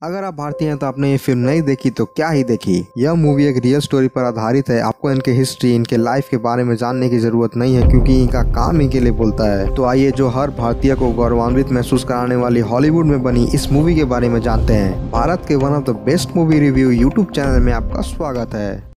अगर आप भारतीय हैं तो आपने ये फिल्म नहीं देखी तो क्या ही देखी। यह मूवी एक रियल स्टोरी पर आधारित है। आपको इनके हिस्ट्री, इनके लाइफ के बारे में जानने की जरूरत नहीं है क्योंकि इनका काम इनके लिए बोलता है। तो आइए जो हर भारतीय को गौरवान्वित महसूस कराने वाली हॉलीवुड में बनी इस मूवी के बारे में जानते हैं। भारत के one of the best movie review YouTube channel में आपका स्वागत है।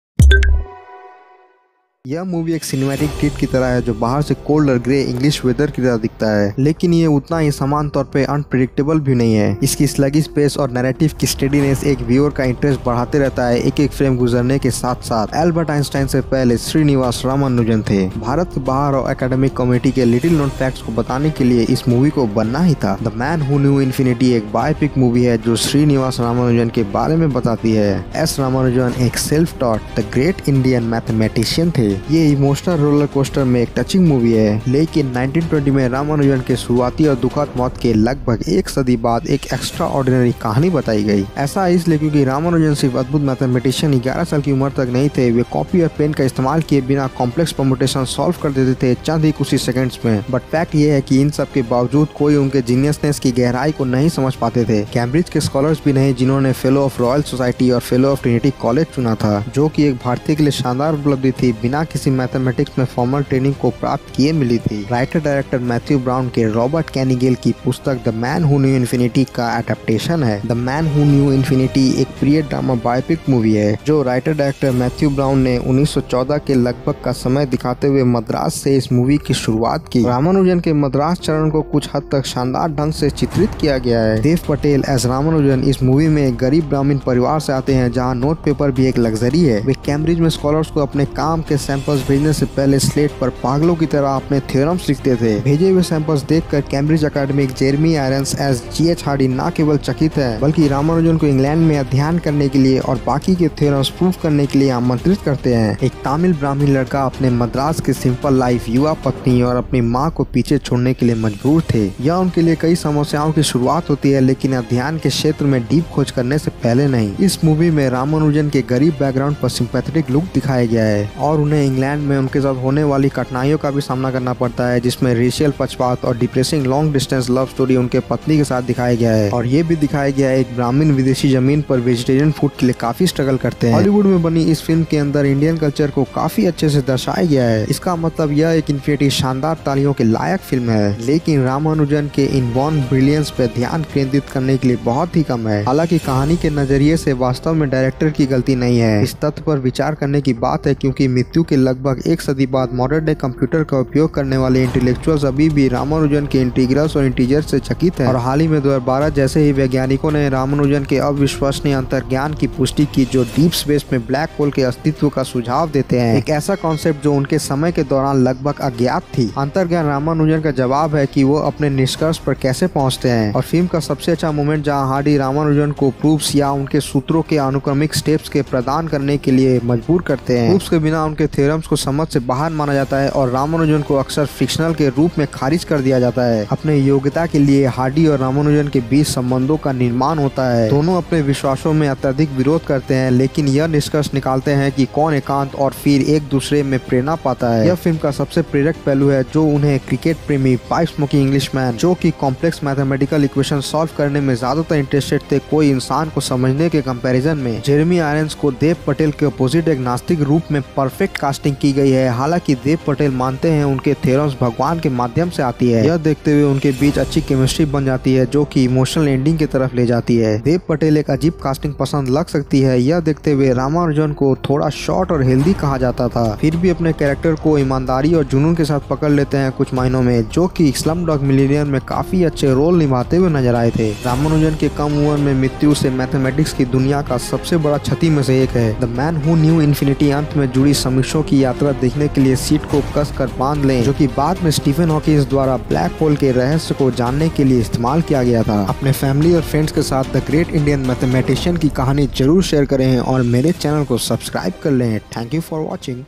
यह मूवी एक सिनेमैटिक ट्रीट की तरह है जो बाहर से कोल्ड और ग्रे इंग्लिश वेदर की तरह दिखता है, लेकिन ये उतना ही समान तौर पे अनप्रेडिक्टेबल भी नहीं है। इसकी स्लगिश पेस और नैरेटिव की स्टेडीनेस एक व्यूअर का इंटरेस्ट बढ़ाते रहता है। एक एक फ्रेम गुजरने के साथ साथ एल्बर्ट आइंस्टाइन से पहले श्रीनिवास रामानुजन थे। भारत के बाहर और एकेडमिक कम्युनिटी के लिटिल नोन फैक्ट्स को बताने के लिए इस मूवी को बनना ही था। The man who new infinity एक बायोपिक मूवी है जो श्रीनिवास रामानुजन के बारे में बताती है। एस रामानुजन एक self taught the great Indian mathematician थे। ये इमोशनल रोलर कोस्टर में एक टचिंग मूवी है, लेकिन 1920 में रामानुजन के शुरुआती और दुखद मौत के लगभग एक सदी बाद एक एक्स्ट्रा ऑर्डिनरी कहानी बताई गई। ऐसा इसलिए क्योंकि रामानुजन सिर्फ अद्भुत मैथमेटिशियन 11 साल की उम्र तक नहीं थे। वे कॉपी और पेन का इस्तेमाल किए बिना कॉम्प्लेक्स परम्यूटेशन सॉल्व कर देते थे चंद ही कुछ ही सेकंड्स में। बट फैक्ट ये है कि इन सब के बावजूद कोई उनके जीनियसनेस की गहराई को नहीं समझ पाते थे। कैम्ब्रिज के स्कॉलर्स भी नहीं जिन्होंने फेलो ऑफ रॉयल सोसाइटी और फेलो ऑफ ट्रिनिटी कॉलेज चुना था, जो कि एक भारतीय के लिए शानदार उपलब्धि थी, बिना किसी मैथमेटिक्स में फॉर्मल ट्रेनिंग को प्राप्त किए मिली थी। राइटर डायरेक्टर मैथ्यू ब्राउन के रॉबर्ट कैनिगेल की पुस्तक the man who new infinity का एडेप्टेशन है। The man who new infinity एक पीरियड ड्रामा बायोपिक मूवी है जो राइटर डायरेक्टर मैथ्यू ब्राउन ने 1914 के लगभग का समय दिखाते हुए मद्रास से इस मूवी की शुरुआत की। रामानुजन के मद्रास चरण को कुछ हद तक शानदार ढंग से चित्रित किया गया है। देव पटेल एज रामानुजन इस मूवी में एक गरीब ब्राह्मण परिवार से आते हैं जहाँ नोट पेपर भी एक लग्जरी है। वे कैम्ब्रिज में स्कॉलर्स को अपने काम के सैंपल्स भेजने से पहले स्लेट पर पागलों की तरह अपने थ्योरम्स लिखते थे। भेजे हुए सैंपल्स देखकर Cambridge academic Jeremy Irons as G.H. Hardy न केवल चकित है बल्कि रामानुजन को इंग्लैंड में अध्ययन करने के लिए और बाकी के थ्योरम्स प्रूव करने के लिए आमंत्रित करते हैं। एक तमिल ब्राह्मण लड़का अपने मद्रास के सिंपल लाइफ, युवा पत्नी और अपनी माँ को पीछे छोड़ने के लिए मजबूर थे। यह उनके लिए कई समस्याओं की शुरुआत होती है, लेकिन अध्ययन के क्षेत्र में डीप खोज करने से पहले नहीं। इस मूवी में रामानुजन के गरीब बैकग्राउंड पर सिंपैथेटिक लुक दिखाया गया है और उन्हें इंग्लैंड में उनके साथ होने वाली कठिनाइयों का भी सामना करना पड़ता है, जिसमें रेशियल पक्षपात और depressing long distance love story उनके पत्नी के साथ दिखाया गया है। और ये भी दिखाया गया है एक ब्राह्मण विदेशी जमीन पर वेजिटेरियन फूड के लिए काफी स्ट्रगल करते हैं। हॉलीवुड में बनी इस फिल्म के अंदर इंडियन कल्चर को काफी अच्छे से दर्शाया गया है। इसका मतलब यह एक इन्फिनिटी शानदार तालियों के लायक फिल्म है, लेकिन रामानुजन के इनबॉर्न ब्रिलियंस पे ध्यान केंद्रित करने के लिए बहुत ही कम है। हालांकि कहानी के नजरिए से वास्तव में डायरेक्टर की गलती नहीं है। इस तथ्य पर विचार करने की बात है क्योंकि मृत्यु के लगभग एक सदी बाद मॉडर्न डे कंप्यूटर का उपयोग करने वाले इंटेलेक्चुअल्स अभी भी रामानुजन के इंटीग्रल्स और इंटीजर से चकित है। और हाल ही में 2012 जैसे ही वैज्ञानिकों ने रामानुजन के अविश्वसनीय अंतर्ज्ञान की पुष्टि की जो डीप स्पेस में ब्लैक होल के अस्तित्व का सुझाव देते हैं, एक ऐसा कॉन्सेप्ट जो उनके समय के दौरान लगभग अज्ञात थी। अंतर्ज्ञान रामानुजन का जवाब है कि वो अपने निष्कर्ष पर कैसे पहुंचते हैं। और फिल्म का सबसे अच्छा मोमेंट जहां हार्डी रामानुजन को प्रूफ्स या उनके सूत्रों के अनुक्रमिक स्टेप्स के प्रदान करने के लिए मजबूर करते हैं। प्रूफ्स के बिना उनके थ्योरम्स को समझ से बाहर माना जाता है और रामानुजन को अक्सर फिक्शनल के रूप में खारिज कर दिया जाता है। अपने योग्यता के लिए हार्डी और रामानुजन के बीच संबंधों का निर्माण होता है। दोनों अपने विश्वासों में अत्यधिक विरोध करते हैं, लेकिन यह निष्कर्ष निकालते हैं कि कौन एकांत और फिर एक दूसरे में प्रेरणा पाता है। यह फिल्म का सबसे प्रेरक पहलू है जो उन्हें क्रिकेट प्रेमी पाइप स्मोकिंग इंग्लिशमैन जो कि कॉम्प्लेक्स मैथमेटिकल इक्वेशन सॉल्व करने में ज्यादातर इंटरेस्टेड थे, कोई इंसान को समझने के कंपैरिजन में जेरेमी आयरन्स को देव पटेल के अपोजिट एक नास्तिक रूप में परफेक्ट कास्टिंग की गई है। हालांकि देव पटेल मानते हैं उनके थ्योरम्स भगवान के माध्यम से आती है। यह देखते हुए उनके बीच अच्छी केमिस्ट्री बन जाती है जो कि इमोशनल एंडिंग की तरफ ले जाती है। देव पटेल एक अजीब कास्टिंग पसंद लग सकती है। यह देखते हुए रामानुजन को थोड़ा शॉर्ट और हेल्दी कहा जाता था, फिर भी अपने कैरेक्टर को ईमानदारी और जुनून के साथ पकड़ लेते हैं कुछ मायनों में, जो कि स्लमडॉग मिलियनेयर में काफी अच्छे रोल निभाते हुए नजर आए थे। रामानुजन के कम उम्र में मृत्यु से मैथमेटिक्स की दुनिया का सबसे बड़ा क्षति में से एक है। The man who new infinity अंत में जुड़ी समीक्षों की यात्रा देखने के लिए सीट को कस कर बांध लें, जो कि बाद में स्टीफन हॉकिंस द्वारा ब्लैक होल के रहस्य को जानने के लिए इस्तेमाल किया गया था। अपने फैमिली और फ्रेंड्स के साथ द ग्रेट इंडियन मैथमेटिशियन की कहानी जरूर शेयर करें और मेरे चैनल को सब्सक्राइब कर लें। Thank you for watching.